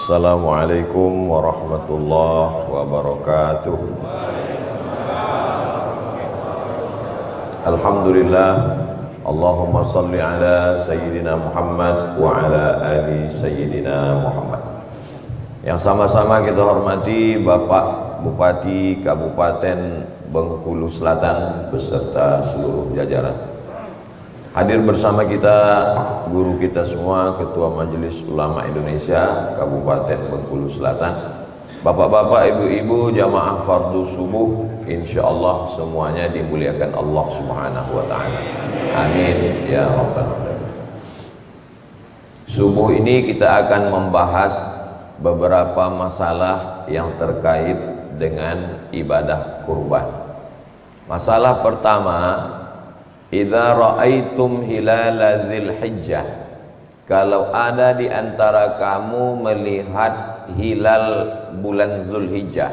Assalamualaikum warahmatullahi wabarakatuh. Alhamdulillah, Allahumma salli ala Sayyidina Muhammad wa ala ali Sayyidina Muhammad. Yang sama-sama kita hormati Bapak Bupati Kabupaten Bengkulu Selatan beserta seluruh jajaran. Hadir bersama kita guru kita semua, Ketua Majelis Ulama Indonesia Kabupaten Bengkulu Selatan, bapak-bapak, ibu-ibu, jamaah fardu subuh, insyaallah semuanya dimuliakan Allah Subhanahu wa taala. Amin ya rabbal alamin. Subuh ini kita akan membahas beberapa masalah yang terkait dengan ibadah kurban. Masalah pertama, idza ra'aitum hilala Dzulhijjah, kalau ada di antara kamu melihat hilal bulan Zulhijjah.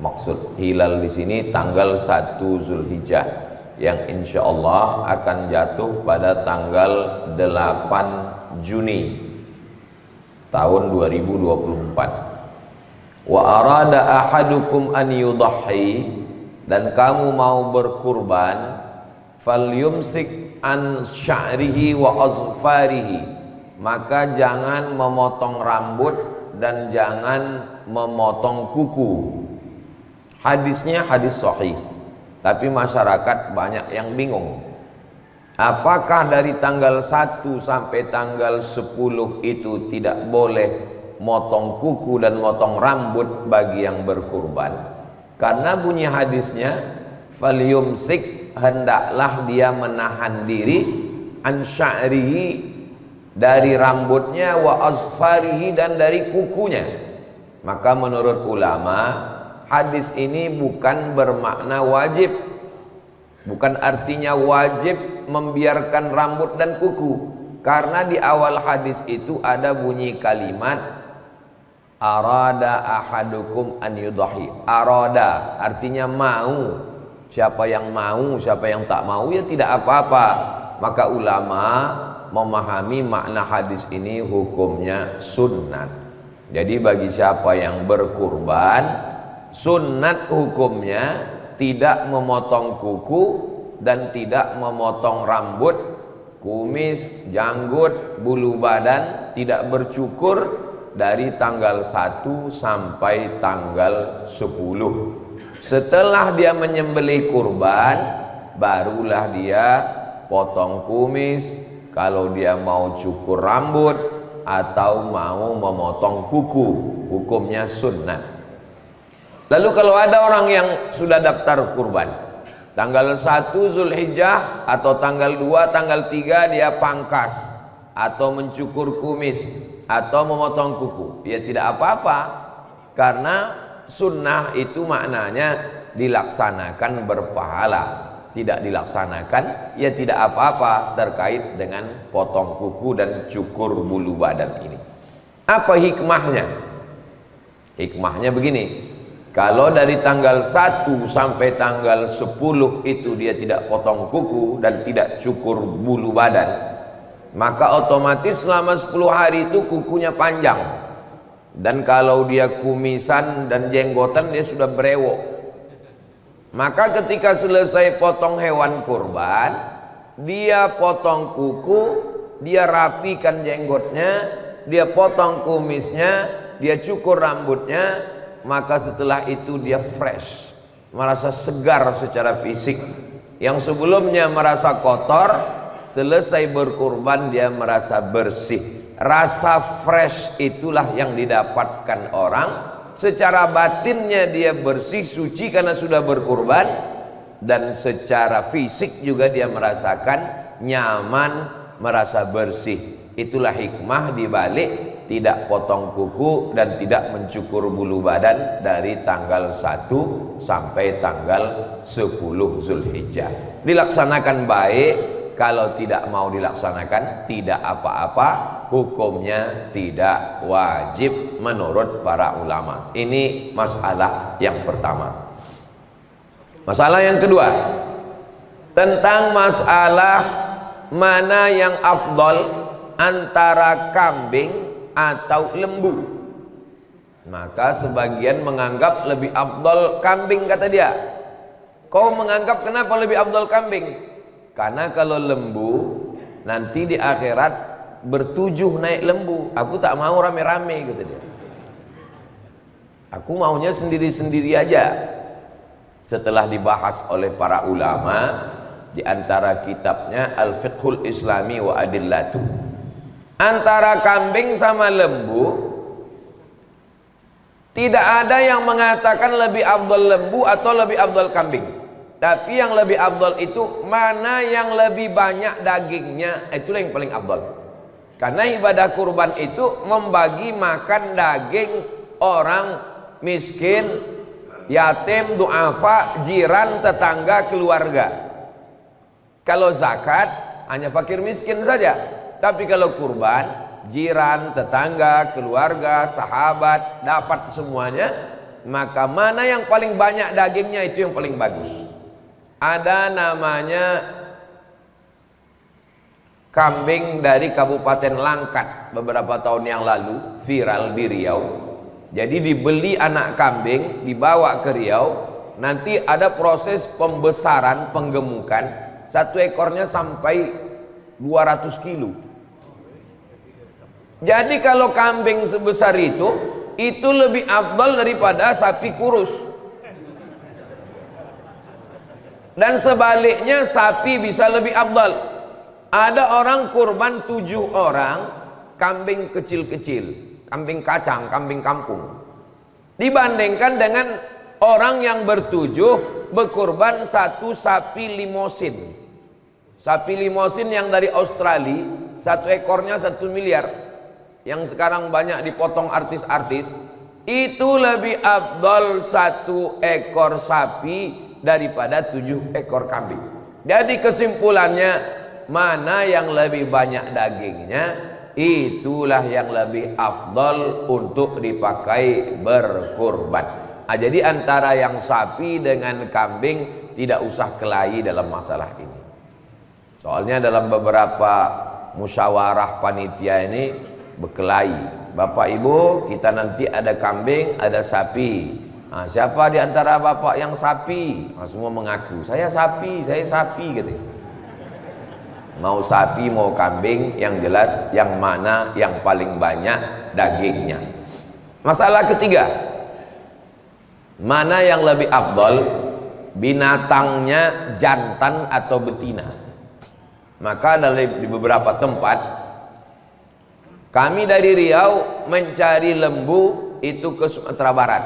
Maksud hilal di sini tanggal 1 Zulhijjah yang insyaallah akan jatuh pada tanggal 8 Juni tahun 2024. Wa arada ahadukum an yudahhi, dan kamu mau berkurban, falyumsik an sya'rihi wa azfarihi, maka jangan memotong rambut dan jangan memotong kuku. Hadisnya hadis sahih, tapi masyarakat banyak yang bingung. Apakah dari tanggal 1 sampai tanggal 10 itu tidak boleh motong kuku dan motong rambut bagi yang berkurban? Karena bunyi hadisnya falyumsik, hendaklah dia menahan diri, an sya'rihi, dari rambutnya, wa azfarihi, dan dari kukunya. Maka menurut ulama, hadis ini bukan bermakna wajib, bukan artinya wajib membiarkan rambut dan kuku, karena di awal hadis itu ada bunyi kalimat arada ahadukum an yudahi. Arada artinya mau. Siapa yang mau, siapa yang tak mau, ya tidak apa-apa. Maka ulama memahami makna hadis ini hukumnya sunnat. Jadi bagi siapa yang berkurban, sunnat hukumnya tidak memotong kuku dan tidak memotong rambut, kumis, janggut, bulu badan, tidak bercukur dari tanggal 1 sampai tanggal 10. Setelah dia menyembelih kurban, barulah dia potong kumis, kalau dia mau cukur rambut atau mau memotong kuku, hukumnya sunnah. Lalu kalau ada orang yang sudah daftar kurban, tanggal 1 Zulhijjah atau tanggal 2, tanggal 3 dia pangkas atau mencukur kumis atau memotong kuku, ya tidak apa-apa, karena sunnah itu maknanya dilaksanakan berpahala. Tidak dilaksanakan, ya tidak apa-apa terkait dengan potong kuku dan cukur bulu badan ini. Apa hikmahnya? Hikmahnya begini, kalau dari tanggal 1 sampai tanggal 10 itu dia tidak potong kuku dan tidak cukur bulu badan, maka otomatis selama 10 hari itu kukunya panjang. Dan kalau dia kumisan dan jenggotan, dia sudah berewok. Maka ketika selesai potong hewan kurban, dia potong kuku, dia rapikan jenggotnya, dia potong kumisnya, dia cukur rambutnya, maka setelah itu dia fresh, merasa segar secara fisik. Yang sebelumnya merasa kotor, selesai berkurban dia merasa bersih. Rasa fresh itulah yang didapatkan orang. Secara batinnya dia bersih, suci karena sudah berkurban, dan secara fisik juga dia merasakan nyaman, merasa bersih. Itulah hikmah dibalik tidak potong kuku dan tidak mencukur bulu badan dari tanggal 1 sampai tanggal 10 Zulhijjah. Dilaksanakan baik. Kalau tidak mau dilaksanakan, tidak apa-apa, hukumnya tidak wajib menurut para ulama. Ini masalah yang pertama. Masalah yang kedua, tentang masalah mana yang afdol antara kambing atau lembu. Maka sebagian menganggap lebih afdal kambing, kata dia. Kau menganggap kenapa lebih afdal kambing? Karena kalau lembu nanti di akhirat bertujuh naik lembu. Aku tak mau rame-rame, kata dia. Aku maunya sendiri-sendiri aja. Setelah dibahas oleh para ulama di antara kitabnya Al-Fiqhul Islami wa Adillatu, antara kambing sama lembu tidak ada yang mengatakan lebih afdal lembu atau lebih afdal kambing. Tapi yang lebih afdal itu mana yang lebih banyak dagingnya, itulah yang paling afdal. Karena ibadah kurban itu membagi makan daging orang miskin, yatim, duafa, jiran, tetangga, keluarga. Kalau zakat hanya fakir miskin saja. Tapi kalau kurban, jiran, tetangga, keluarga, sahabat dapat semuanya. Maka mana yang paling banyak dagingnya itu yang paling bagus. Ada namanya kambing dari Kabupaten Langkat beberapa tahun yang lalu, viral di Riau. Jadi dibeli anak kambing, dibawa ke Riau, nanti ada proses pembesaran, penggemukan. Satu ekornya sampai 200 kilo. Jadi kalau kambing sebesar itu lebih afdal daripada sapi kurus. Dan sebaliknya sapi bisa lebih afdal. Ada orang kurban 7 orang kambing kecil-kecil, kambing kacang, kambing kampung, dibandingkan dengan orang yang bertujuh berkurban satu sapi limosin. Sapi limosin yang dari Australia, satu ekornya 1 miliar, yang sekarang banyak dipotong artis-artis, itu lebih afdal satu ekor sapi daripada 7 ekor kambing. Jadi kesimpulannya, mana yang lebih banyak dagingnya, itulah yang lebih afdal untuk dipakai berkurban. Jadi antara yang sapi dengan kambing tidak usah kelahi dalam masalah ini. Soalnya dalam beberapa musyawarah panitia ini berkelahi. Bapak Ibu, kita nanti ada kambing, ada sapi. Siapa di antara bapak yang sapi? Semua mengaku, saya sapi gitu. Mau sapi mau kambing, yang jelas yang mana yang paling banyak dagingnya. Masalah ketiga, mana yang lebih afdal, binatangnya jantan atau betina? Maka di beberapa tempat, kami dari Riau mencari lembu itu ke Sumatera Barat,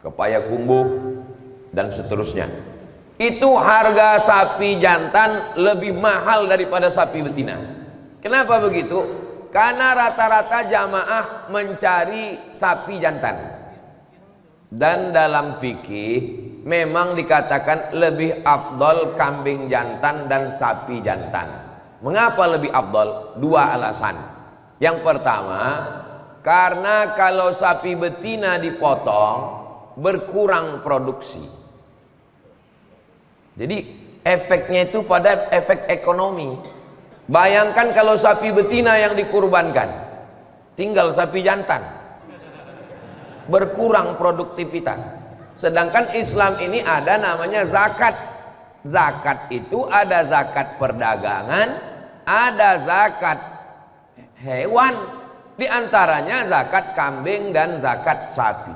ke Payakumbuh dan seterusnya. Itu harga sapi jantan lebih mahal daripada sapi betina. Kenapa begitu? Karena rata-rata jamaah mencari sapi jantan. Dan dalam fikih memang dikatakan lebih afdal kambing jantan dan sapi jantan. Mengapa lebih afdal? 2 alasan. Yang pertama, karena kalau sapi betina dipotong berkurang produksi. Jadi efeknya itu pada efek ekonomi. Bayangkan kalau sapi betina yang dikurbankan, tinggal sapi jantan, berkurang produktivitas. Sedangkan Islam ini ada namanya zakat. Zakat itu ada zakat perdagangan, ada zakat hewan, di antaranya zakat kambing dan zakat sapi.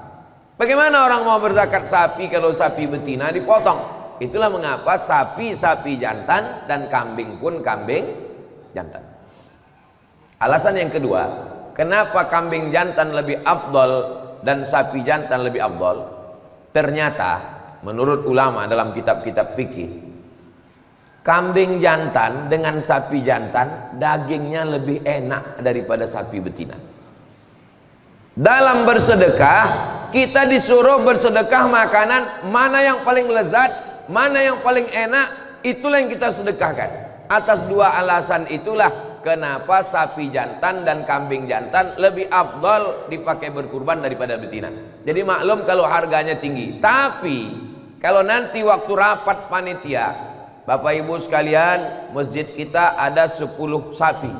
Bagaimana orang mau berzakat sapi kalau sapi betina dipotong? Itulah mengapa sapi jantan dan kambing pun kambing jantan. Alasan yang kedua, kenapa kambing jantan lebih afdal dan sapi jantan lebih afdal? Ternyata menurut ulama dalam kitab-kitab fikih, kambing jantan dengan sapi jantan dagingnya lebih enak daripada sapi betina. Dalam bersedekah, kita disuruh bersedekah makanan mana yang paling lezat, mana yang paling enak, itulah yang kita sedekahkan. Atas 2 alasan itulah kenapa sapi jantan dan kambing jantan lebih afdal dipakai berkurban daripada betina. Jadi maklum kalau harganya tinggi. Tapi kalau nanti waktu rapat panitia, Bapak Ibu sekalian, masjid kita ada 10 sapi,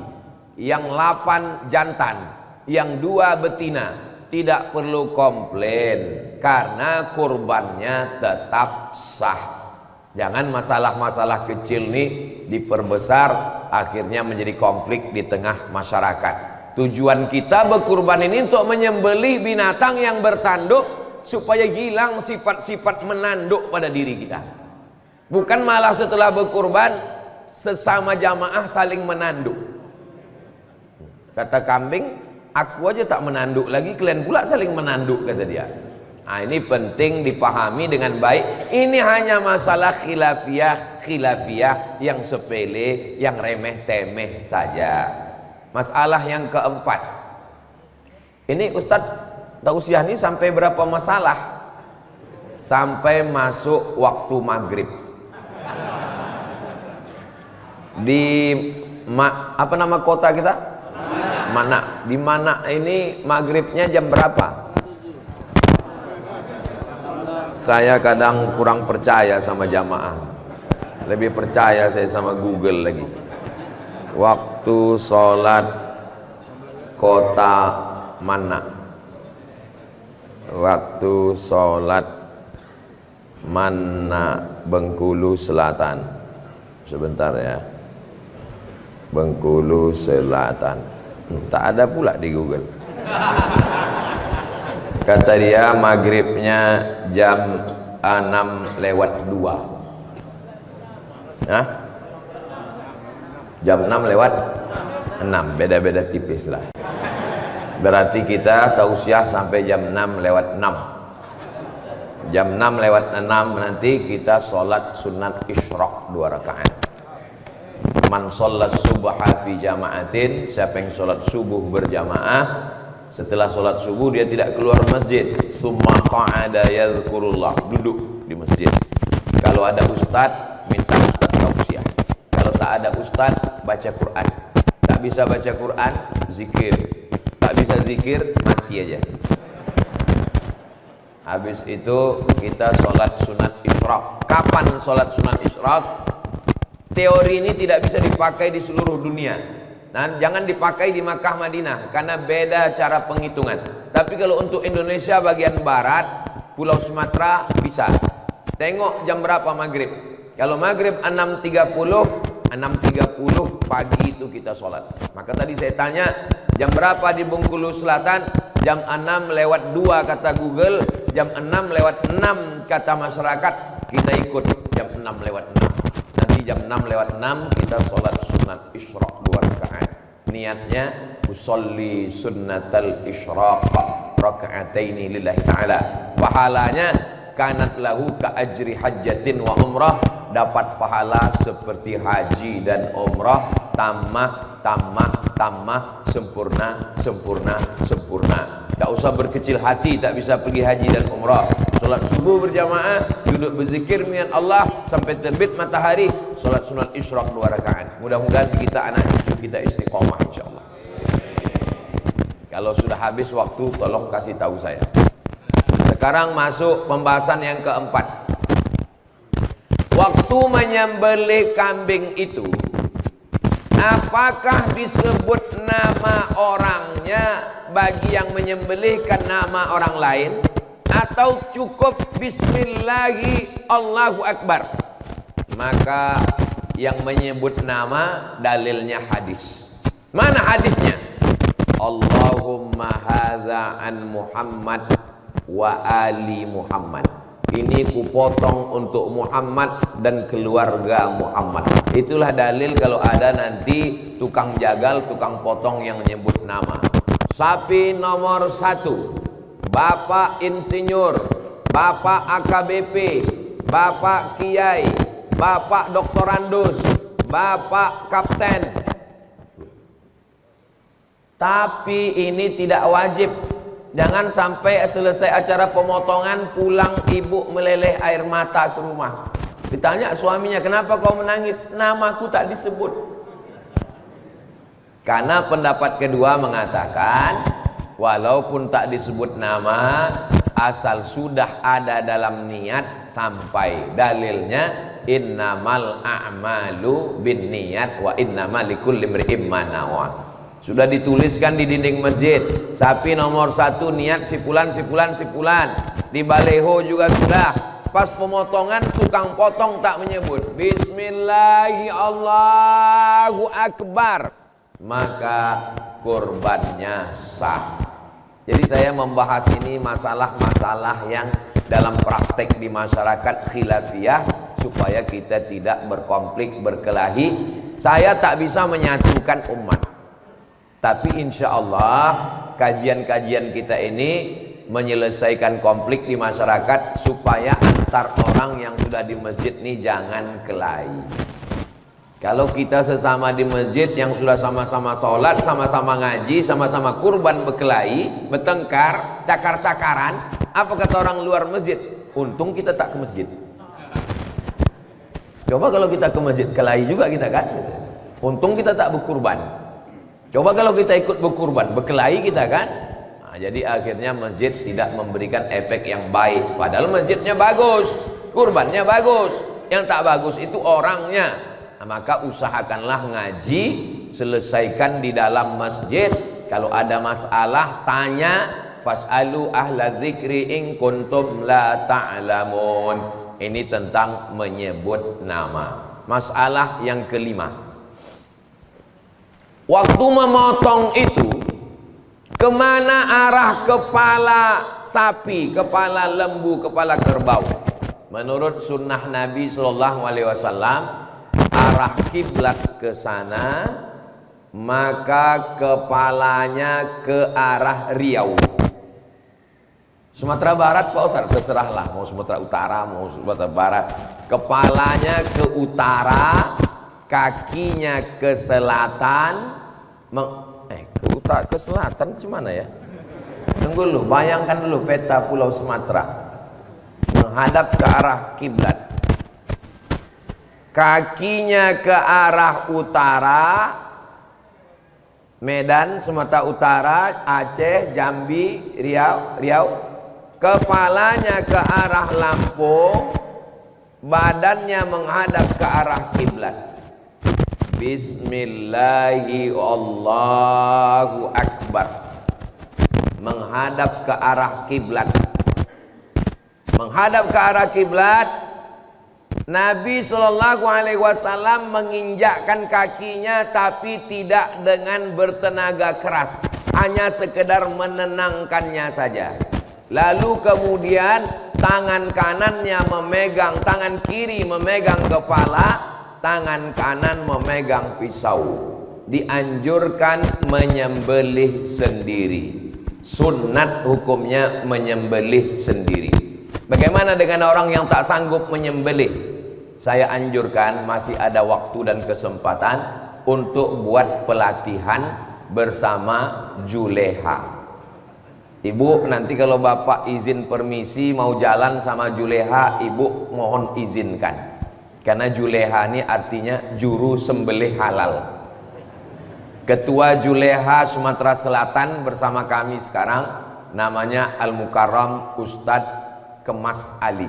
yang 8 jantan, yang 2 betina, tidak perlu komplain karena kurbannya tetap sah. Jangan masalah-masalah kecil nih diperbesar, akhirnya menjadi konflik di tengah masyarakat. Tujuan kita berkurban ini untuk menyembelih binatang yang bertanduk supaya hilang sifat-sifat menanduk pada diri kita. Bukan malah setelah berkurban sesama jamaah saling menanduk. Kata kambing, aku aja tak menanduk lagi, kalian pula saling menanduk, kata dia. Nah, ini penting dipahami dengan baik. Ini hanya masalah khilafiyah yang sepele, yang remeh-temeh saja. Masalah yang keempat, ini Ustadz tausiah ini sampai berapa masalah? Sampai masuk waktu maghrib. Di apa nama kota kita? Mana? Di mana ini maghribnya jam berapa? Saya kadang kurang percaya sama jamaah, lebih percaya saya sama Google lagi. Waktu sholat kota mana? Waktu sholat mana? Bengkulu Selatan. Sebentar ya, Bengkulu Selatan. Tak ada pula di Google. Kata dia maghribnya jam 6:02. Hah? Jam 6:06, beda-beda tipis lah. Berarti kita tausiah sampai jam 6:06. Jam 6:06 nanti kita sholat sunat isyraq 2 rakaat. Man sholat subha fi jama'atin, siapa yang sholat subuh berjamaah, setelah sholat subuh dia tidak keluar masjid, summa qa'ada yadhkurullah, duduk di masjid. Kalau ada ustadz, minta ustadz tausiah. Kalau tak ada ustadz, baca Quran. Tak bisa baca Quran, zikir. Tak bisa zikir, mati aja. Habis itu kita sholat sunat isyraq. Kapan sholat sunat isyraq? Teori ini tidak bisa dipakai di seluruh dunia. Nah, jangan dipakai di Makkah Madinah karena beda cara penghitungan. Tapi kalau untuk Indonesia bagian barat, Pulau Sumatera bisa. Tengok jam berapa maghrib. Kalau maghrib 6.30 pagi itu kita sholat. Maka tadi saya tanya jam berapa di Bengkulu Selatan? Jam 6:02 kata Google, jam 6:06 kata masyarakat. Kita ikut jam 6:06. Nanti jam 6:06 kita sholat sunat isyraq 2 rakaat. Niatnya usolli sunnatal isyraq raka'ataini lillahi ta'ala. Pahalanya kanat lahu ka ajri hajjatin wa umrah, dapat pahala seperti haji dan umrah, tamah sempurna. Tak usah berkecil hati tak bisa pergi haji dan umrah. Solat subuh berjamaah, duduk berzikir mengingat Allah sampai terbit matahari, solat sunat isyraq 2 rakaat. Mudah-mudahan kita anak cucu kita istiqomah insyaallah. Kalau sudah habis waktu tolong kasih tahu saya. Sekarang masuk pembahasan yang keempat. Waktu menyembelih kambing itu, apakah disebut nama orangnya bagi yang menyembelihkan nama orang lain, atau cukup bismillahi Allahu Akbar? Maka yang menyebut nama dalilnya hadis. Mana hadisnya? Allahumma hadza an Muhammad wa ali Muhammad. Ini kupotong untuk Muhammad dan keluarga Muhammad. Itulah dalil kalau ada nanti tukang jagal, tukang potong yang menyebut nama. Sapi nomor 1, Bapak Insinyur, Bapak AKBP, Bapak Kiai, Bapak Doktorandus, Bapak Kapten. Tapi ini tidak wajib. Jangan sampai selesai acara pemotongan pulang ibu meleleh air mata ke rumah. Ditanya suaminya, kenapa kau menangis? Namaku tak disebut. Karena pendapat kedua mengatakan, walaupun tak disebut nama, asal sudah ada dalam niat sampai. Dalilnya innamal a'malu binniyat wa innamal likulli imri'in ma nawa. Sudah dituliskan di dinding masjid, sapi nomor 1 niat sipulan. Di baleho juga sudah. Pas pemotongan tukang potong tak menyebut Bismillahi Allahu Akbar, maka kurbannya sah. Jadi saya membahas ini masalah-masalah yang dalam praktek di masyarakat khilafiyah, supaya kita tidak berkonflik, berkelahi. Saya tak bisa menyatukan umat, tapi insya Allah kajian-kajian kita ini menyelesaikan konflik di masyarakat, supaya antar orang yang sudah di masjid ini jangan kelahi. Kalau kita sesama di masjid yang sudah sama-sama sholat, sama-sama ngaji, sama-sama kurban, berkelahi, bertengkar, cakar-cakaran, apa kata orang luar masjid? Untung kita tak ke masjid. Coba kalau kita ke masjid, kelahi juga kita kan? Untung kita tak berkurban. Coba kalau kita ikut berkurban, berkelahi kita kan? Nah, jadi akhirnya masjid tidak memberikan efek yang baik. Padahal masjidnya bagus, kurbannya bagus. Yang tak bagus itu orangnya. Nah, maka usahakanlah ngaji, selesaikan di dalam masjid. Kalau ada masalah, tanya. Fas'alu ahla dzikri in kuntum la ta'lamun. Ini tentang menyebut nama. Masalah yang kelima, waktu memotong itu, kemana arah kepala sapi, kepala lembu, kepala kerbau? Menurut sunnah Nabi SAW, arah kiblat ke sana, maka kepalanya ke arah Riau. Sumatera Barat Pak Ustaz, terserahlah, mau Sumatera Utara, mau Sumatera Barat. Kepalanya ke utara, kakinya ke selatan. Ke utara, ke selatan gimana ya? Tunggu dulu, bayangkan dulu peta Pulau Sumatera menghadap ke arah kiblat. Kakinya ke arah utara, Medan, Sumatera Utara, Aceh, Jambi, Riau. Kepalanya ke arah Lampung, badannya menghadap ke arah kiblat. Bismillahi Allahu Akbar, menghadap ke arah kiblat. Menghadap ke arah kiblat, Nabi SAW menginjakkan kakinya, tapi tidak dengan bertenaga keras, hanya sekedar menenangkannya saja. Lalu kemudian tangan kanannya memegang, tangan kiri memegang kepala, tangan kanan memegang pisau. Dianjurkan menyembelih sendiri. Sunnat hukumnya menyembelih sendiri. Bagaimana dengan orang yang tak sanggup menyembelih? Saya anjurkan, masih ada waktu dan kesempatan untuk buat pelatihan bersama Juleha. Ibu, nanti kalau bapak izin permisi mau jalan sama Juleha, ibu mohon izinkan. Karena Juleha ini artinya juru sembelih halal. Ketua Juleha Sumatera Selatan bersama kami sekarang, namanya Al-Mukarram Ustadz Kemas Ali.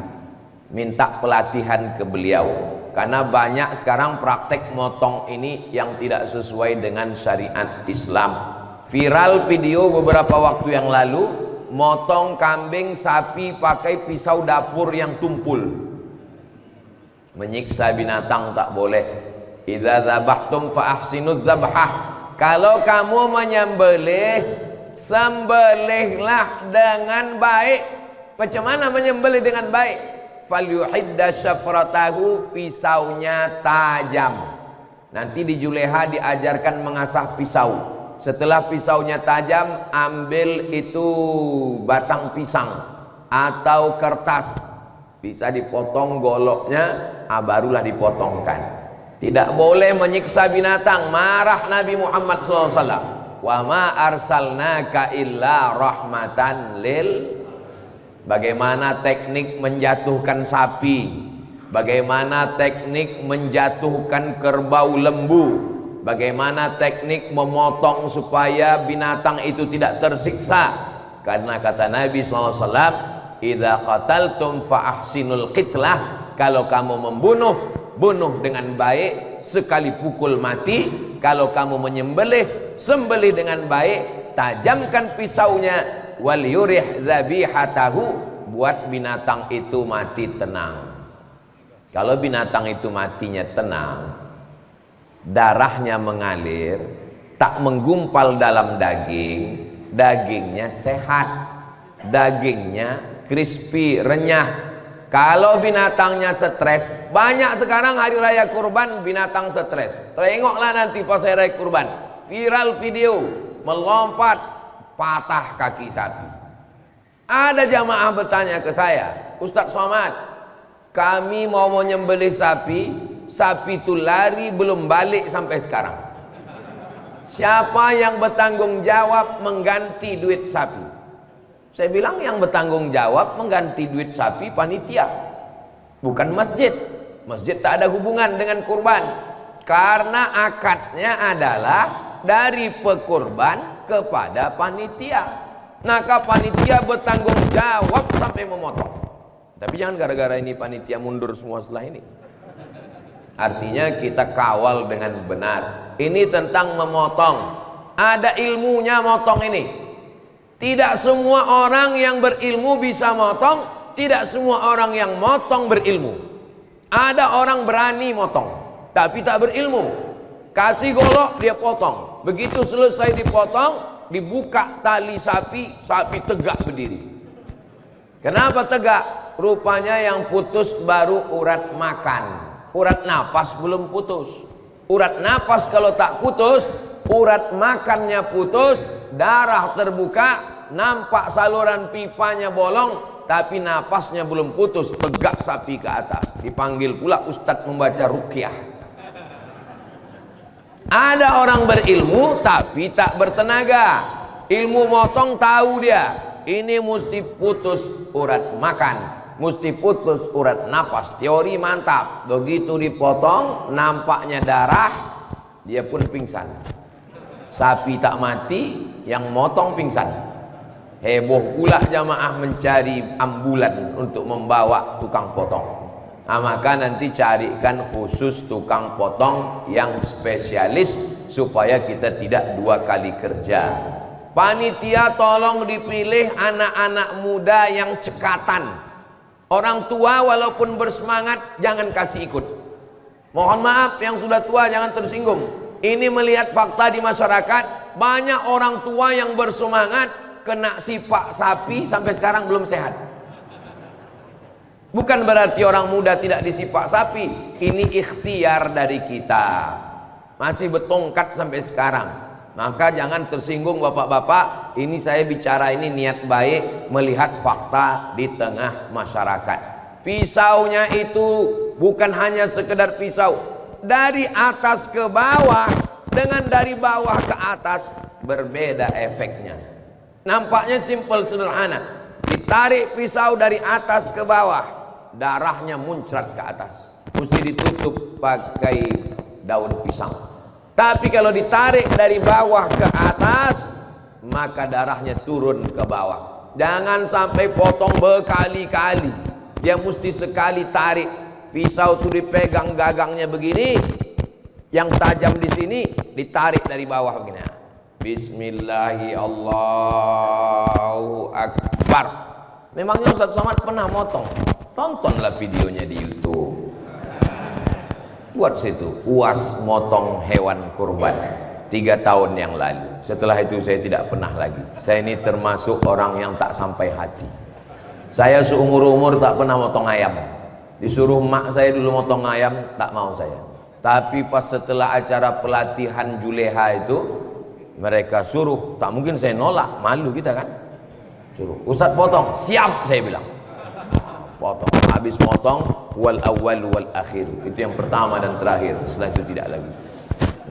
Minta pelatihan ke beliau, karena banyak sekarang praktek motong ini yang tidak sesuai dengan syariat Islam. Viral video beberapa waktu yang lalu, motong kambing, sapi pakai pisau dapur yang tumpul. Menyiksa binatang tak boleh. Idza dzabhtum fa ahsinuz dzabhah. Kalau kamu menyembelih, sembelihlah dengan baik. Bagaimana menyembelih dengan baik? Falyuhidda syafratahu, pisaunya tajam. Nanti di Juleha diajarkan mengasah pisau. Setelah pisaunya tajam, ambil itu batang pisang atau kertas, bisa dipotong goloknya, barulah dipotongkan. Tidak boleh menyiksa binatang. Marah Nabi Muhammad SAW, wa ma arsalnaka illa rahmatan lil. Bagaimana teknik menjatuhkan sapi, bagaimana teknik menjatuhkan kerbau lembu, bagaimana teknik memotong supaya binatang itu tidak tersiksa. Karena kata Nabi SAW, idza qataltum fa ahsinul qitlah. Kalau kamu membunuh, bunuh dengan baik, sekali pukul mati. Kalau kamu menyembelih, sembelih dengan baik, tajamkan pisaunya, wal yurih dzabihatahu, buat binatang itu mati tenang. Kalau binatang itu matinya tenang, darahnya mengalir, tak menggumpal dalam daging, dagingnya sehat, dagingnya crispy, renyah. Kalau binatangnya stres, banyak sekarang hari raya kurban binatang stres. Tengoklah nanti pas hari raya kurban, viral video melompat patah kaki sapi. Ada jamaah bertanya ke saya, Ustadz Somad, kami mau menyembelih sapi, sapi itu lari belum balik sampai sekarang. Siapa yang bertanggung jawab mengganti duit sapi? Saya bilang yang bertanggung jawab mengganti duit sapi panitia, bukan masjid. Masjid tak ada hubungan dengan kurban, karena akadnya adalah dari pekurban kepada panitia. Maka panitia bertanggung jawab sampai memotong. Tapi jangan gara-gara ini panitia mundur semua setelah ini. Artinya kita kawal dengan benar. Ini tentang memotong. Ada ilmunya motong ini. Tidak semua orang yang berilmu bisa motong. Tidak semua orang yang motong berilmu. Ada orang berani motong, tapi tak berilmu. Kasih golok dia potong. Begitu selesai dipotong, dibuka tali sapi, sapi tegak berdiri. Kenapa tegak? Rupanya yang putus baru urat makan. Urat napas belum putus. Urat napas kalau tak putus, urat makannya putus, darah terbuka, nampak saluran pipanya bolong, tapi napasnya belum putus, tegak sapi ke atas. Dipanggil pula ustadz membaca ruqyah. Ada orang berilmu tapi tak bertenaga. Ilmu motong tahu dia, ini mesti putus urat makan, mesti putus urat napas. Teori mantap. Begitu dipotong, nampaknya darah, dia pun pingsan. Sapi tak mati, yang motong pingsan. Heboh pula jamaah mencari ambulan untuk membawa tukang potong. Nah, maka nanti carikan khusus tukang potong yang spesialis supaya kita tidak dua kali kerja. Panitia tolong dipilih anak-anak muda yang cekatan. Orang tua walaupun bersemangat jangan kasih ikut. Mohon maaf yang sudah tua jangan tersinggung. Ini melihat fakta di masyarakat, banyak orang tua yang bersemangat kena sipak sapi sampai sekarang belum sehat. Bukan berarti orang muda tidak disipak sapi. Ini ikhtiar dari kita. Masih bertongkat sampai sekarang. Maka jangan tersinggung bapak-bapak. Ini saya bicara ini niat baik, melihat fakta di tengah masyarakat. Pisaunya itu bukan hanya sekedar pisau. Dari atas ke bawah dengan dari bawah ke atas berbeda efeknya. Nampaknya simpel sederhana. Ditarik pisau dari atas ke bawah, darahnya muncrat ke atas. Mesti ditutup pakai daun pisang. Tapi kalau ditarik dari bawah ke atas, maka darahnya turun ke bawah. Jangan sampai potong berkali-kali. Dia mesti sekali tarik. Pisau itu dipegang gagangnya begini, yang tajam di sini ditarik dari bawah begini. Bismillahi Allahu Akbar. Memangnya Ustadz Somad pernah motong? Tontonlah videonya di YouTube. Buat situ, UAS motong hewan kurban 3 tahun yang lalu. Setelah itu saya tidak pernah lagi. Saya ini termasuk orang yang tak sampai hati. Saya seumur-umur tak pernah motong ayam. Disuruh mak saya dulu motong ayam, tak mau saya. Tapi pas setelah acara pelatihan Juleha itu, mereka suruh, tak mungkin saya nolak, malu kita kan. Suruh, Ustadz potong, siap saya bilang. Potong, habis potong, wal awal wal akhir. Itu yang pertama dan terakhir, setelah itu tidak lagi.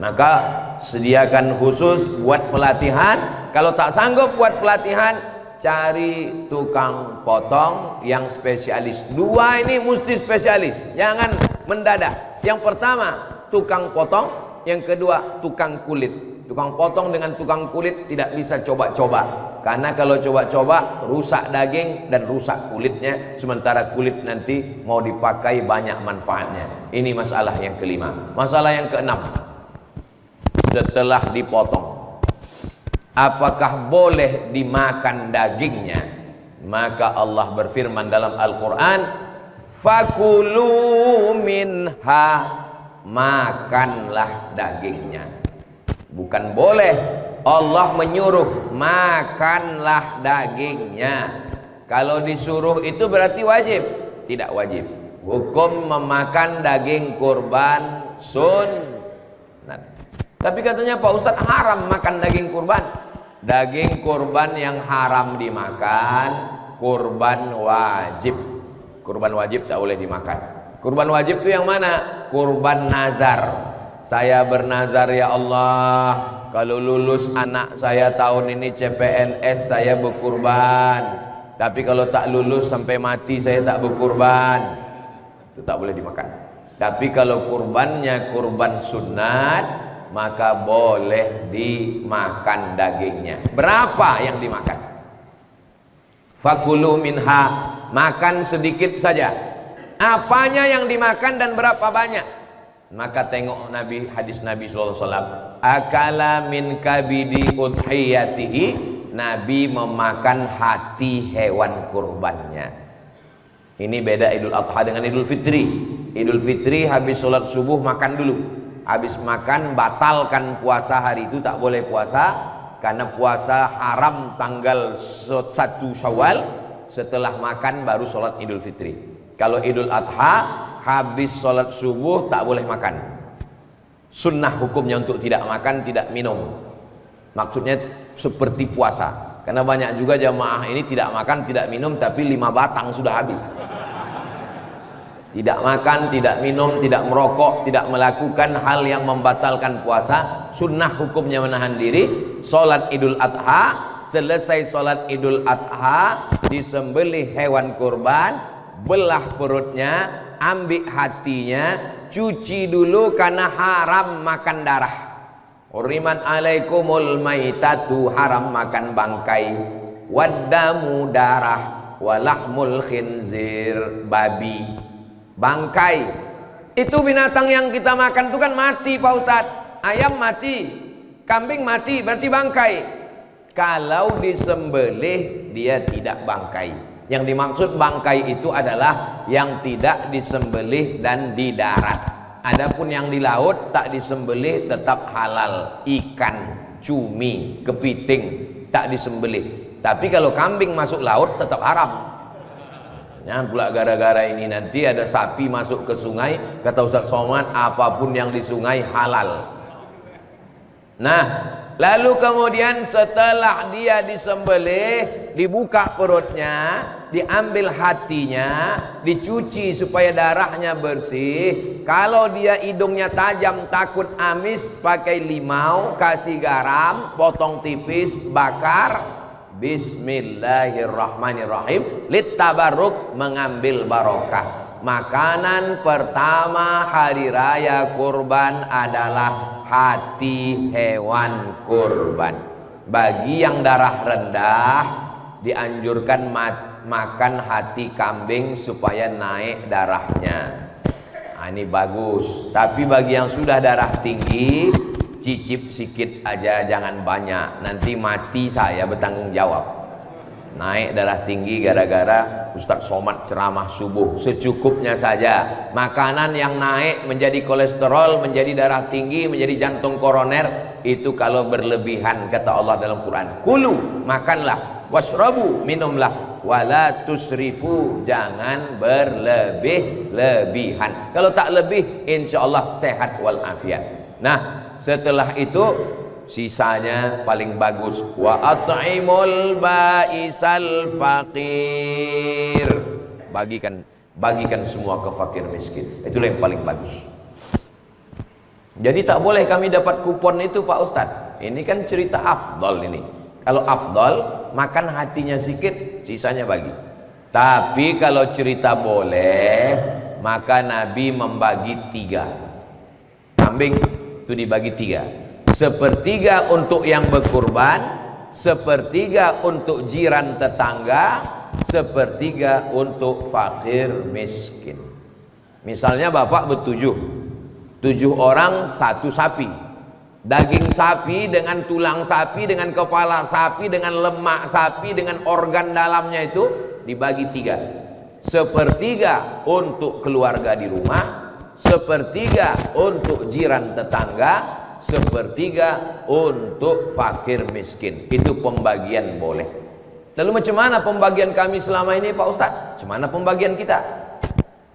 Maka sediakan khusus buat pelatihan. Kalau tak sanggup buat pelatihan, cari tukang potong yang spesialis. 2 ini mesti spesialis, jangan mendadak. Yang pertama tukang potong, yang kedua tukang kulit. Tukang potong dengan tukang kulit tidak bisa coba-coba, karena kalau coba-coba rusak daging dan rusak kulitnya, sementara kulit nanti mau dipakai banyak manfaatnya. Ini masalah yang kelima. Masalah yang keenam, setelah dipotong apakah boleh dimakan dagingnya? Maka Allah berfirman dalam Al-Quran, fakulu minha, makanlah dagingnya. Bukan boleh, Allah menyuruh makanlah dagingnya. Kalau disuruh itu berarti wajib? Tidak wajib. Hukum memakan daging kurban sunnah. Tapi katanya Pak Ustadz haram makan daging kurban. Daging kurban yang haram dimakan kurban wajib. Kurban wajib tak boleh dimakan. Kurban wajib itu yang mana? Kurban nazar. Saya bernazar, ya Allah, kalau lulus anak saya tahun ini CPNS saya berkurban. Tapi kalau tak lulus sampai mati saya tak berkurban. Itu tak boleh dimakan. Tapi kalau kurbannya kurban sunat, maka boleh dimakan dagingnya. Berapa yang dimakan? Fakulu minha, makan sedikit saja. Apanya yang dimakan dan berapa banyak? Maka tengok Nabi, hadis Nabi SAW, akala min kabidi udhiyatihi, Nabi memakan hati hewan kurbannya. Ini beda Idul Adha dengan Idul Fitri. Idul Fitri habis sholat subuh makan dulu. Habis makan batalkan puasa hari itu, tak boleh puasa. Karena puasa haram tanggal 1 Syawal. Setelah makan baru sholat Idul Fitri. Kalau Idul Adha habis sholat subuh tak boleh makan. Sunnah hukumnya untuk tidak makan, tidak minum. Maksudnya seperti puasa. Karena banyak juga jamaah ini tidak makan, tidak minum, tapi 5 batang sudah habis. Tidak makan, tidak minum, tidak merokok, tidak melakukan hal yang membatalkan puasa. Sunnah hukumnya menahan diri. Sholat Idul Adha, selesai sholat Idul Adha, disembelih hewan kurban, belah perutnya, ambil hatinya, cuci dulu karena haram makan darah. Hurimat alaikumul maitatu, haram makan bangkai, waddamu darah, walahmul khinzir, babi, bangkai. Itu binatang yang kita makan itu kan mati Pak Ustadz. Ayam mati, kambing mati, berarti bangkai. Kalau disembelih dia tidak bangkai. Yang dimaksud bangkai itu adalah yang tidak disembelih dan di darat. Adapun yang di laut tak disembelih tetap halal. Ikan, cumi, kepiting tak disembelih. Tapi kalau kambing masuk laut tetap haram. Jangan pula gara-gara ini nanti ada sapi masuk ke sungai, kata Ustaz Somad, apapun yang di sungai halal. Nah, lalu kemudian setelah dia disembelih, dibuka perutnya, diambil hatinya, dicuci supaya darahnya bersih. Kalau dia hidungnya tajam takut amis, pakai limau, kasih garam, potong tipis, bakar. Bismillahirrahmanirrahim, littabarruk, mengambil barokah. Makanan pertama hari raya kurban adalah hati hewan kurban. Bagi yang darah rendah dianjurkan makan hati kambing supaya naik darahnya. Nah, ini bagus. Tapi bagi yang sudah darah tinggi, cicip sikit aja, jangan banyak. Nanti mati saya bertanggung jawab. Naik darah tinggi gara-gara Ustadz Somad ceramah subuh. Secukupnya saja. Makanan yang naik menjadi kolesterol, menjadi darah tinggi, menjadi jantung koroner, itu kalau berlebihan, kata Allah dalam Quran. Kulu, makanlah, washrabu, minumlah, wala tusrifu, jangan berlebih-lebihan. Kalau tak lebih, insya Allah sehat walafiat. Nah, setelah itu sisanya paling bagus. Wa at'imul ba'isal faqir, bagikan semua ke fakir miskin. Itulah yang paling bagus. Jadi tak boleh kami dapat kupon itu Pak Ustadz. Ini kan cerita afdol ini. Kalau afdol, makan hatinya sedikit, sisanya bagi. Tapi kalau cerita boleh, maka Nabi membagi 3. Kambing itu dibagi 3. Sepertiga untuk yang berkurban, sepertiga untuk jiran tetangga, sepertiga untuk fakir miskin. Misalnya bapak bertujuh, 7 orang 1 sapi, Daging sapi dengan tulang sapi, dengan kepala sapi, dengan lemak sapi, dengan organ dalamnya itu dibagi 3. Sepertiga untuk keluarga di rumah, sepertiga untuk jiran tetangga, sepertiga untuk fakir miskin. Itu pembagian boleh. Lalu macam mana pembagian kami selama ini Pak Ustadz? Macam mana pembagian kita?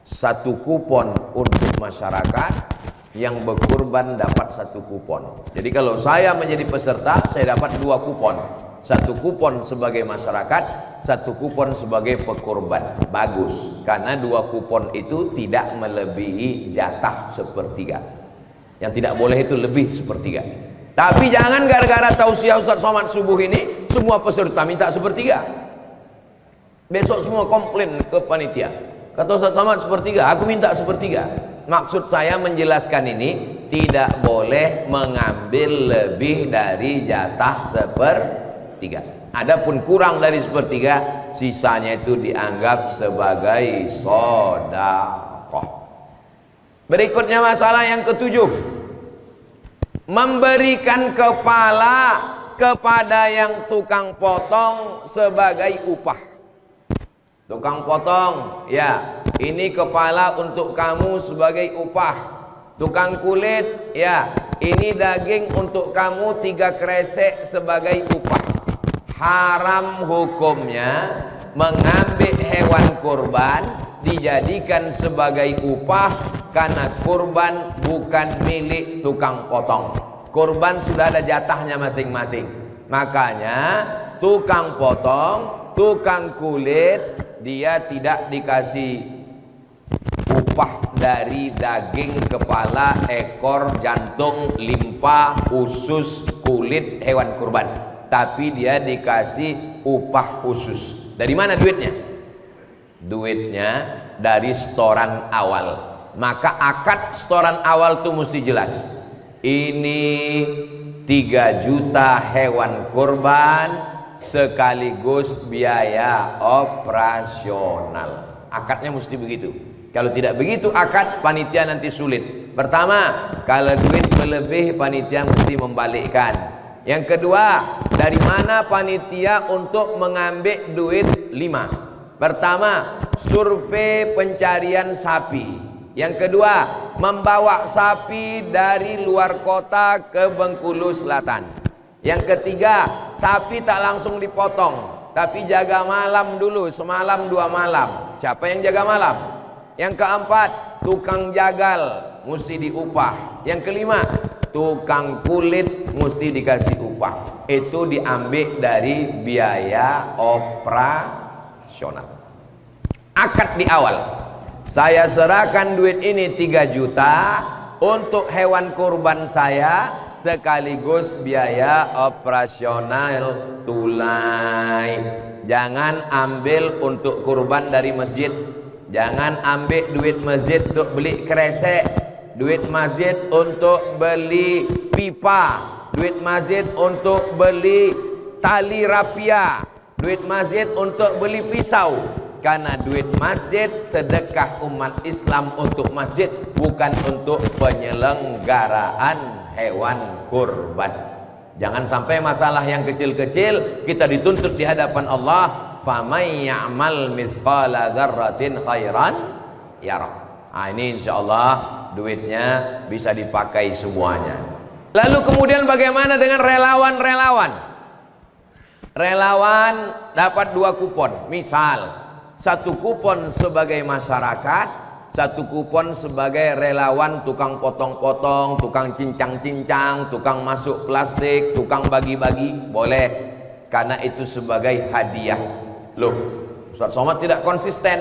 1 kupon untuk masyarakat, yang berkurban dapat 1 kupon. Jadi kalau saya menjadi peserta, saya dapat 2 kupon. 1 kupon sebagai masyarakat, 1 kupon sebagai pekurban. Bagus, karena 2 kupon itu tidak melebihi jatah 1/3. Yang tidak boleh itu lebih 1/3. Tapi jangan gara-gara tausiah Ustaz Somad subuh ini semua peserta minta 1/3. Besok semua komplain ke panitia. Kata Ustaz Somad 1/3, aku minta 1/3. Maksud saya menjelaskan ini, tidak boleh mengambil lebih dari jatah 1/3. Adapun kurang dari 1/3, sisanya itu dianggap sebagai sedekah. Berikutnya masalah yang ke-7, memberikan kepala kepada yang tukang potong sebagai upah. Tukang potong, ya, ini kepala untuk kamu sebagai upah. Tukang kulit, ya, ini daging untuk kamu 3 kresek sebagai upah. Haram hukumnya mengambil hewan kurban dijadikan sebagai upah, karena kurban bukan milik tukang potong. Kurban sudah ada jatahnya masing-masing. Makanya tukang potong, tukang kulit, dia tidak dikasih upah dari daging, kepala, ekor, jantung, limpa, usus, kulit hewan kurban, tapi dia dikasih upah khusus. Dari mana duitnya? Duitnya dari setoran awal. Maka akad setoran awal itu mesti jelas. Ini 3 juta hewan kurban sekaligus biaya operasional. Akadnya mesti begitu. Kalau tidak begitu akad, panitia nanti sulit. Pertama, kalau duit berlebih, panitia mesti membalikkan. Yang kedua, dari mana panitia untuk mengambil duit 5? Pertama, survei pencarian sapi. Yang kedua, membawa sapi dari luar kota ke Bengkulu Selatan. Yang ketiga, sapi tak langsung dipotong, tapi jaga malam dulu, semalam 2 malam. Siapa yang jaga malam? Yang keempat, tukang jagal mesti diupah. Yang kelima, tukang kulit mesti dikasih upah. Itu diambil dari biaya operasional. Akad di awal, saya serahkan duit ini 3 juta untuk hewan kurban saya sekaligus biaya operasional tunai. Jangan ambil untuk kurban dari masjid. Jangan ambil duit masjid untuk beli kresek, duit masjid untuk beli pipa, duit masjid untuk beli tali rapia, duit masjid untuk beli pisau. Karena duit masjid sedekah umat Islam untuk masjid, bukan untuk penyelenggaraan hewan kurban. Jangan sampai masalah yang kecil-kecil kita dituntut di hadapan Allah. Famay ya'mal mithqala dzarratin khairan yarah. Ini insyaallah duitnya bisa dipakai semuanya. Lalu kemudian bagaimana dengan relawan-relawan? Relawan dapat 2 kupon. Misal 1 kupon sebagai masyarakat, 1 kupon sebagai relawan tukang potong-potong, tukang cincang-cincang, tukang masuk plastik, tukang bagi-bagi, boleh. Karena itu sebagai hadiah. Loh, Ustaz Somad tidak konsisten.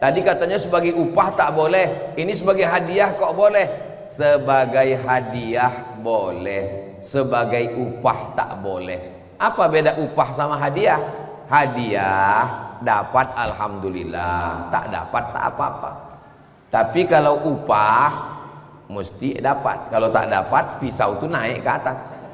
Tadi katanya sebagai upah tak boleh, ini sebagai hadiah kok boleh? Sebagai hadiah boleh, sebagai upah tak boleh. Apa beda upah sama hadiah? Hadiah dapat alhamdulillah, tak dapat tak apa-apa. Tapi kalau upah mesti dapat. Kalau tak dapat, pisau itu naik ke atas.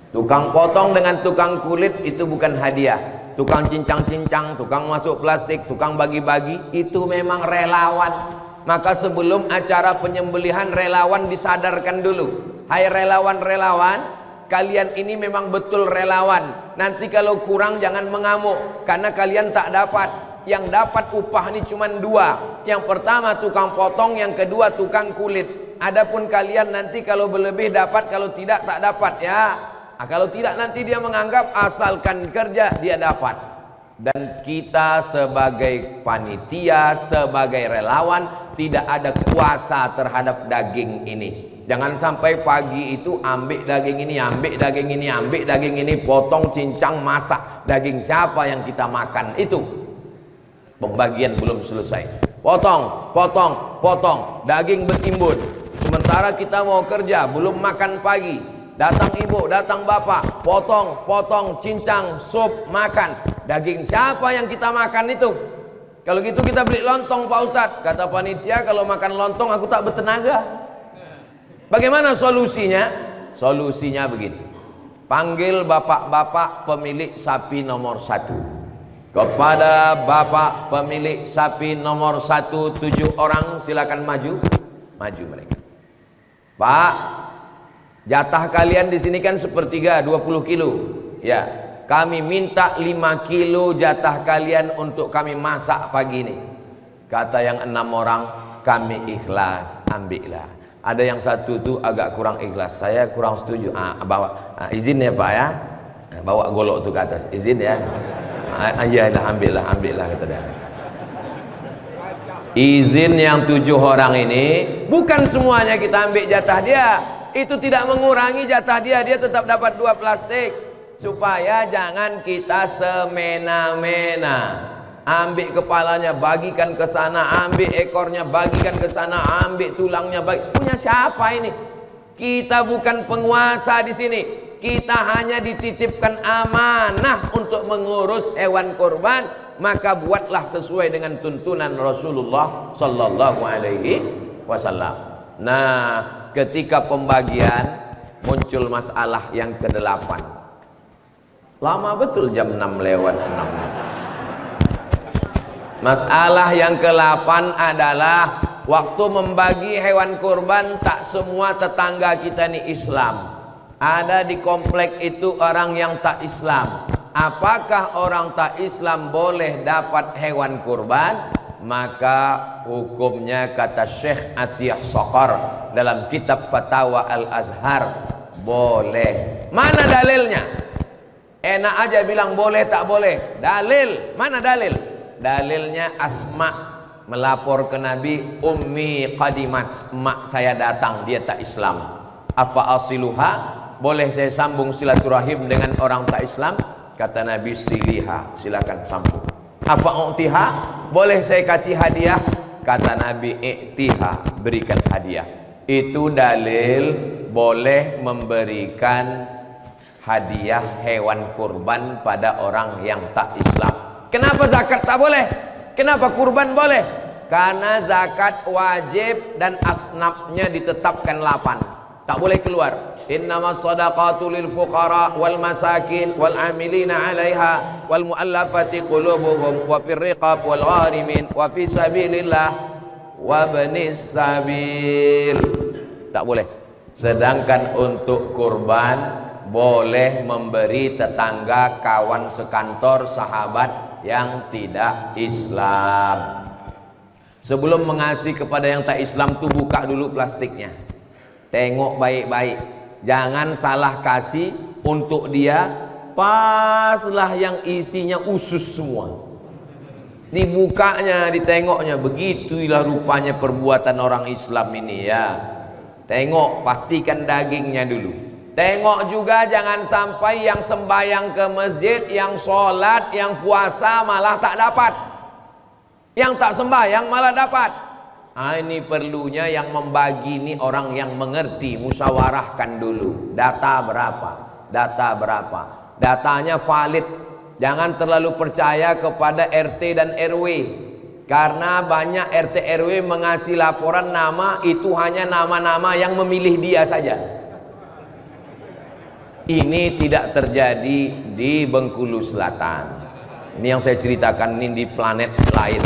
Tukang potong dengan tukang kulit itu bukan hadiah. Tukang cincang-cincang, tukang masuk plastik, tukang bagi-bagi, itu memang relawan. Maka sebelum acara penyembelihan, relawan disadarkan dulu. Hai relawan-relawan, kalian ini memang betul relawan. Nanti kalau kurang jangan mengamuk, karena kalian tak dapat. Yang dapat upah ini cuma dua. Yang pertama tukang potong, yang kedua tukang kulit. Adapun kalian nanti kalau berlebih dapat, kalau tidak tak dapat ya. Kalau tidak nanti dia menganggap asalkan kerja dia dapat. Dan kita sebagai panitia, sebagai relawan tidak ada kuasa terhadap daging ini. Jangan sampai pagi itu ambil daging ini, ambil daging ini, ambil daging ini, potong, cincang, masak. Daging siapa yang kita makan itu? Pembagian belum selesai. Potong, potong, potong, daging bertimbun. Sementara kita mau kerja, belum makan pagi. Datang ibu, datang bapak, potong, potong, cincang, sup, makan. Daging siapa yang kita makan itu? Kalau gitu kita beli lontong Pak Ustadz. Kata panitia, kalau makan lontong aku tak bertenaga. Bagaimana solusinya? Solusinya begini. Panggil bapak-bapak pemilik sapi nomor 1. Kepada bapak pemilik sapi nomor 1, 7 orang silakan maju. Maju mereka. Pak, jatah kalian di sini kan sepertiga, 20 kilo. Ya, kami minta 5 kilo jatah kalian untuk kami masak pagi ini. Kata yang 6 orang, kami ikhlas, ambillah. Ada yang 1 tuh agak kurang ikhlas, saya kurang setuju. Bawa izin ya Pak ya, bawa golok tuh ke atas, izin ya. Iya, ambillah, ambillah kata dia. Izin yang 7 orang ini, bukan semuanya kita ambil jatah dia. Itu tidak mengurangi jatah dia, dia tetap dapat 2 plastik. Supaya jangan kita semena-mena. Ambil kepalanya, bagikan ke sana, ambil ekornya, bagikan ke sana, ambil tulangnya, punya siapa ini? Kita bukan penguasa di sini. Kita hanya dititipkan amanah untuk mengurus hewan kurban, maka buatlah sesuai dengan tuntunan Rasulullah sallallahu alaihi wasallam. Nah, ketika pembagian muncul masalah yang ke-8. Lama betul jam 6 lewat 6. Masalah yang ke-8 adalah waktu membagi hewan kurban, tak semua tetangga kita ini Islam. Ada di komplek itu orang yang tak Islam. Apakah orang tak Islam boleh dapat hewan kurban? Maka hukumnya kata Syekh Atiyah Saqar dalam kitab Fatawa Al-Azhar, boleh. Mana dalilnya? Enak aja bilang boleh tak boleh. Dalil, mana dalil? Dalilnya Asma melapor ke Nabi, ummi qadimat, mak saya datang, dia tak Islam. Afa asiluha, boleh saya sambung silaturahim dengan orang tak Islam? Kata Nabi, siliha, silakan sambung. Apa u'tiha, boleh saya kasih hadiah? Kata Nabi, i'tiha, berikan hadiah. Itu dalil boleh memberikan hadiah hewan kurban pada orang yang tak Islam. Kenapa zakat tak boleh? Kenapa kurban boleh? Karena zakat wajib dan asnafnya ditetapkan 8. Tak boleh keluar. Innamas shadaqatu lil fuqara wal masakin wal amilina 'alaiha wal mu'allafati qulubuhum wa fir riqab wal gharimin wa fi sabilillah wa ibnis sabil. Tak boleh. Sedangkan untuk kurban boleh memberi tetangga, kawan sekantor, sahabat yang tidak Islam. Sebelum mengasih kepada yang tak Islam tuh buka dulu plastiknya. Tengok baik-baik. Jangan salah kasih untuk dia, paslah yang isinya usus semua. Dibukanya, ditengoknya, begitulah rupanya perbuatan orang Islam ini ya. Tengok, pastikan dagingnya dulu. Tengok juga jangan sampai yang sembahyang ke masjid, yang sholat, yang puasa malah tak dapat. Yang tak sembahyang malah dapat. Ini perlunya yang membagi ini orang yang mengerti, musyawarahkan dulu. Data berapa? Data berapa? Datanya valid. Jangan terlalu percaya kepada RT dan RW. Karena banyak RT RW mengasih laporan nama itu hanya nama-nama yang memilih dia saja. Ini tidak terjadi di Bengkulu Selatan. Ini yang saya ceritakan ini di planet lain.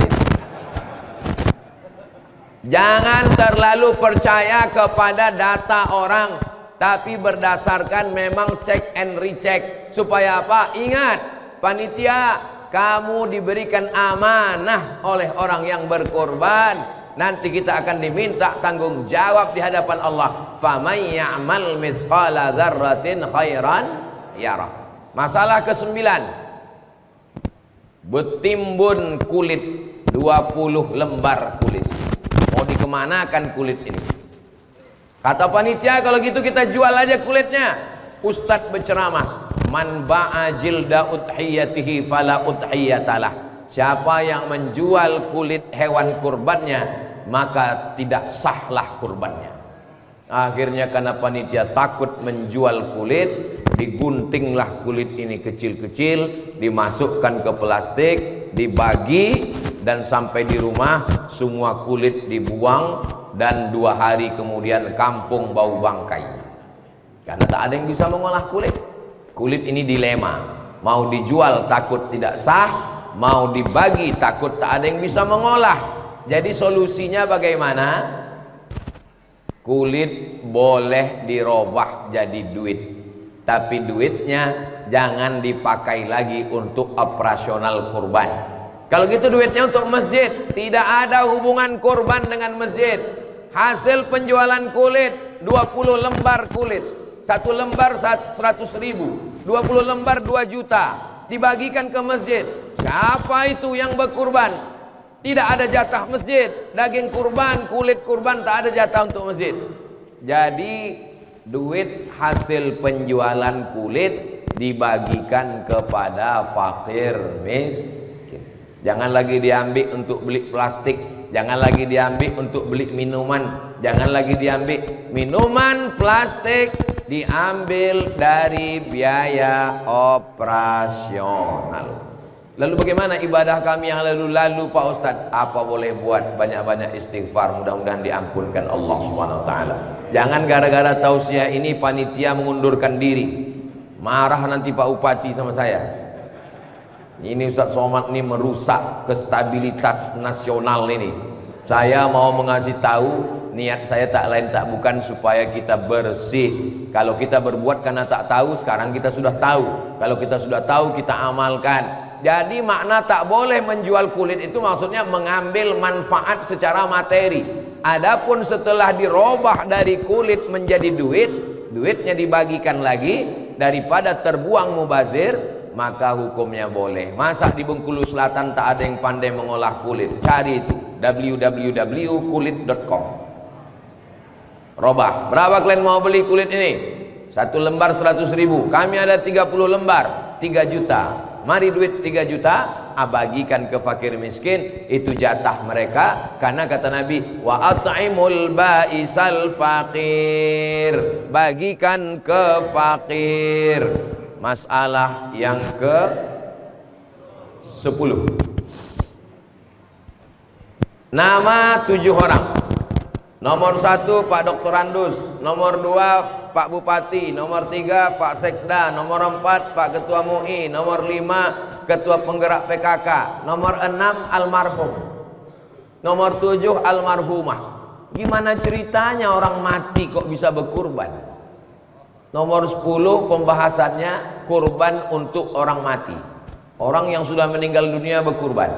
Jangan terlalu percaya kepada data orang, tapi berdasarkan memang check and recheck. Supaya apa? Ingat, panitia, kamu diberikan amanah oleh orang yang berkorban. Nanti kita akan diminta tanggung jawab di hadapan Allah. Faman ya'mal mithqala dzarratin khairan yarah. Masalah ke-9, bertimbun kulit, 20 lembar kulit. Mau dikemanakan kulit ini? Kata panitia, kalau gitu kita jual aja kulitnya. Ustadz berceramah, man ba'a jilda udhiyatihi fala udhiyatalah. Siapa yang menjual kulit hewan kurbannya, maka tidak sahlah kurbannya. Akhirnya karena panitia takut menjual kulit, diguntinglah kulit ini kecil-kecil, dimasukkan ke plastik, dibagi, dan sampai di rumah semua kulit dibuang, dan 2 hari kemudian kampung bau bangkai. Karena tak ada yang bisa mengolah kulit. Kulit ini dilema, mau dijual takut tidak sah, mau dibagi takut tak ada yang bisa mengolah. Jadi solusinya bagaimana? Kulit boleh dirobah jadi duit, tapi duitnya jangan dipakai lagi untuk operasional kurban. Kalau gitu duitnya untuk masjid. Tidak ada hubungan kurban dengan masjid. Hasil penjualan kulit, 20 lembar kulit, 1 lembar 100.000, 20 lembar 2 juta, dibagikan ke masjid. Siapa itu yang berkurban? Tidak ada jatah masjid. Daging kurban, kulit kurban, tak ada jatah untuk masjid. Jadi duit hasil penjualan kulit dibagikan kepada fakir miskin. Jangan lagi diambil untuk beli plastik, jangan lagi diambil untuk beli minuman, jangan lagi diambil minuman plastik, diambil dari biaya operasional. Lalu bagaimana ibadah kami yang lalu-lalu Pak Ustadz? Apa boleh buat? Banyak-banyak istighfar, mudah-mudahan diampunkan Allah Subhanahu wa taala. Jangan gara-gara tausiah ini panitia mengundurkan diri. Marah nanti Pak Bupati sama saya. Ini Ustadz Somad ini merusak kestabilitas nasional ini. Saya mau mengasih tahu, niat saya tak lain tak bukan supaya kita bersih. Kalau kita berbuat karena tak tahu, sekarang kita sudah tahu. Kalau kita sudah tahu, kita amalkan. Jadi makna tak boleh menjual kulit itu maksudnya mengambil manfaat secara materi. Adapun setelah dirobah dari kulit menjadi duit, duitnya dibagikan lagi, daripada terbuang mubazir, maka hukumnya boleh. Masa di Bengkulu Selatan tak ada yang pandai mengolah kulit? Cari itu, www.kulit.com. Robah. Berapa kalian mau beli kulit ini? 1 lembar 100.000. Kami ada 30 lembar, 3 juta. Mari duit 3 juta, bagikan ke fakir miskin, itu jatah mereka. Karena kata Nabi, wa at'imul ba'isal faqir, bagikan ke fakir. Masalah yang ke 10. Nama 7 orang. Nomor 1 Pak Dr. Andus, nomor 2 Pak Bupati, nomor 3 Pak Sekda, nomor 4 Pak Ketua MUI, nomor 5 Ketua Penggerak PKK, nomor 6 almarhum, nomor 7 almarhumah. Gimana ceritanya orang mati kok bisa berkurban? Nomor 10 pembahasannya kurban untuk orang mati. Orang yang sudah meninggal dunia berkurban.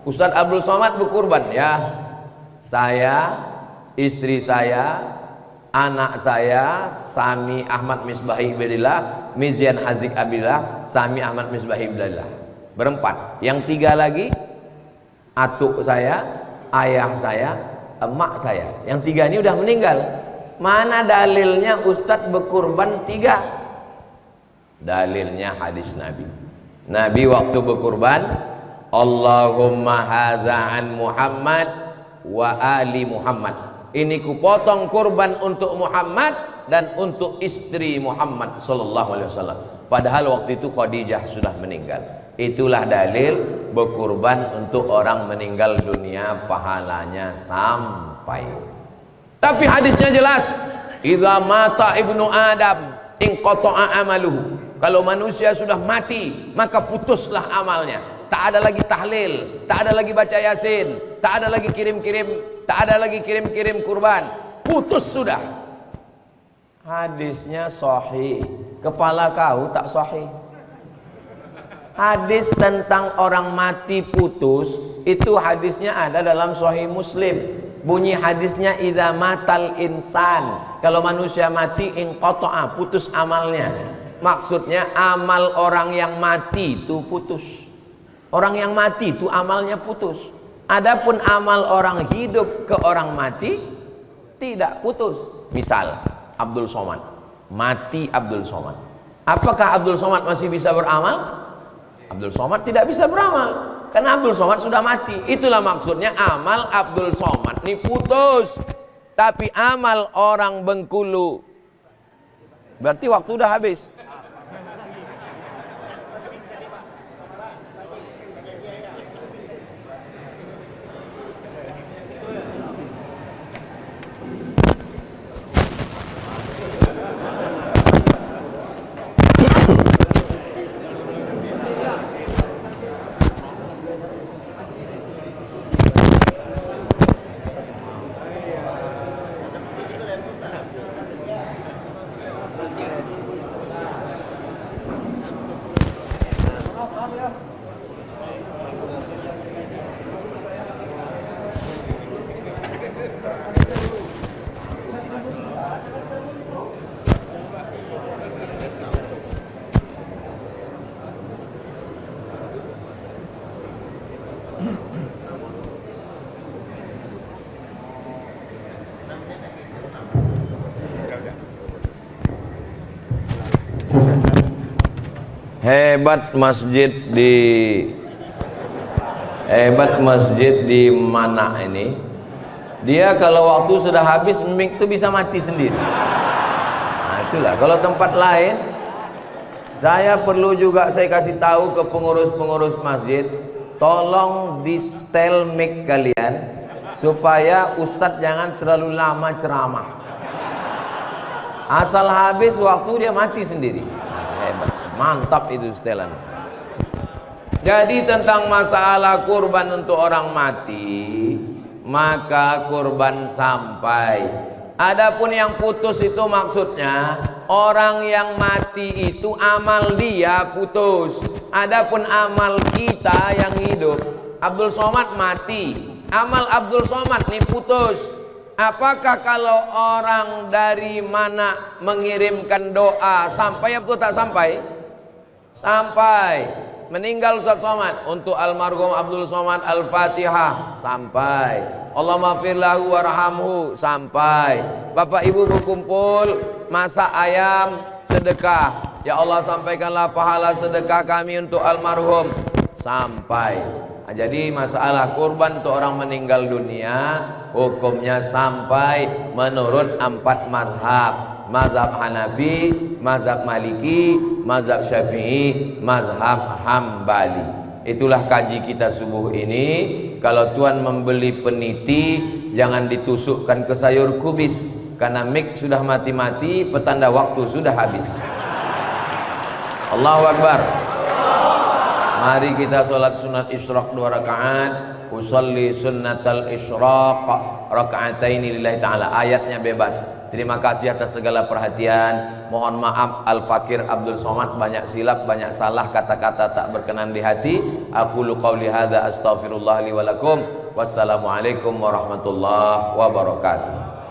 Ustadz Abdul Somad berkurban ya. Saya, istri saya, anak saya, Sami Ahmad Misbahi Ibadillah, Mizian Hazik Abillah, Sami Ahmad Misbahi Ibadillah. Berempat. Yang 3 lagi, atuk saya, ayah saya, emak saya. Yang 3 ini udah meninggal. Mana dalilnya Ustadz berkurban 3? Dalilnya hadis Nabi. Nabi waktu berkurban, Allahumma hadza an Muhammad wa ali Muhammad. Ini kupotong kurban untuk Muhammad dan untuk istri Muhammad sallallahu alaihi wasallam. Padahal waktu itu Khadijah sudah meninggal. Itulah dalil berkurban untuk orang meninggal dunia, pahalanya sampai. Tapi hadisnya jelas, idza mata ibnu Adam inqata'a amaluhu. Kalau manusia sudah mati, maka putuslah amalnya. tak ada lagi tahlil, tak ada lagi baca yasin, tak ada lagi kirim-kirim kurban, putus sudah. Hadisnya sahih, kepala kau tak sahih. Hadis tentang orang mati putus itu hadisnya ada dalam Sahih Muslim. Bunyi hadisnya idza matal insan, kalau manusia mati inqata'a, putus amalnya. Maksudnya amal orang yang mati itu putus. Orang yang mati itu amalnya putus. Adapun amal orang hidup ke orang mati tidak putus. Misal Abdul Somad, mati Abdul Somad. Apakah Abdul Somad masih bisa beramal? Abdul Somad tidak bisa beramal karena Abdul Somad sudah mati. Itulah maksudnya amal Abdul Somad ini putus. Tapi amal orang Bengkulu berarti waktu udah habis. Hebat masjid di mana ini? Dia kalau waktu sudah habis itu bisa mati sendiri. Nah, itulah kalau tempat lain saya perlu juga saya kasih tahu ke pengurus-pengurus masjid, tolong di setel mic kalian supaya ustadz jangan terlalu lama ceramah. Asal habis waktu dia mati sendiri. Hebat. Mantap itu setelan. Jadi tentang masalah kurban untuk orang mati, maka kurban sampai. Adapun yang putus itu maksudnya orang yang mati itu amal dia putus. Adapun amal kita yang hidup, Abdul Somad mati, amal Abdul Somad nih putus. Apakah kalau orang dari mana mengirimkan doa sampai atau tak sampai? Sampai. Meninggal Ustaz Somad, untuk almarhum Abdul Somad Al-Fatihah sampai. Allahumma fir lahu warhamhu sampai. Bapak Ibu berkumpul masak ayam sedekah, ya Allah sampaikanlah pahala sedekah kami untuk almarhum sampai. Nah, jadi masalah kurban untuk orang meninggal dunia hukumnya sampai menurut 4 mazhab. Mazhab Hanafi, mazhab Maliki, mazhab Syafi'i, mazhab Hambali. Itulah kaji kita subuh ini. Kalau tuan membeli peniti, jangan ditusukkan ke sayur kubis, karena mic sudah mati-mati, petanda waktu sudah habis. Allahu Akbar. Mari kita sholat sunat isyraq 2 rakaat. Usalli sunnatal isyraq raka'ataini lillahi ta'ala. Ayatnya bebas. Terima kasih atas segala perhatian. Mohon maaf Al-Fakir Abdul Somad banyak silap, banyak salah, kata-kata tak berkenan di hati. Aqulu qauli hadza astaghfirullah li wa lakum. Wassalamualaikum warahmatullahi wabarakatuh.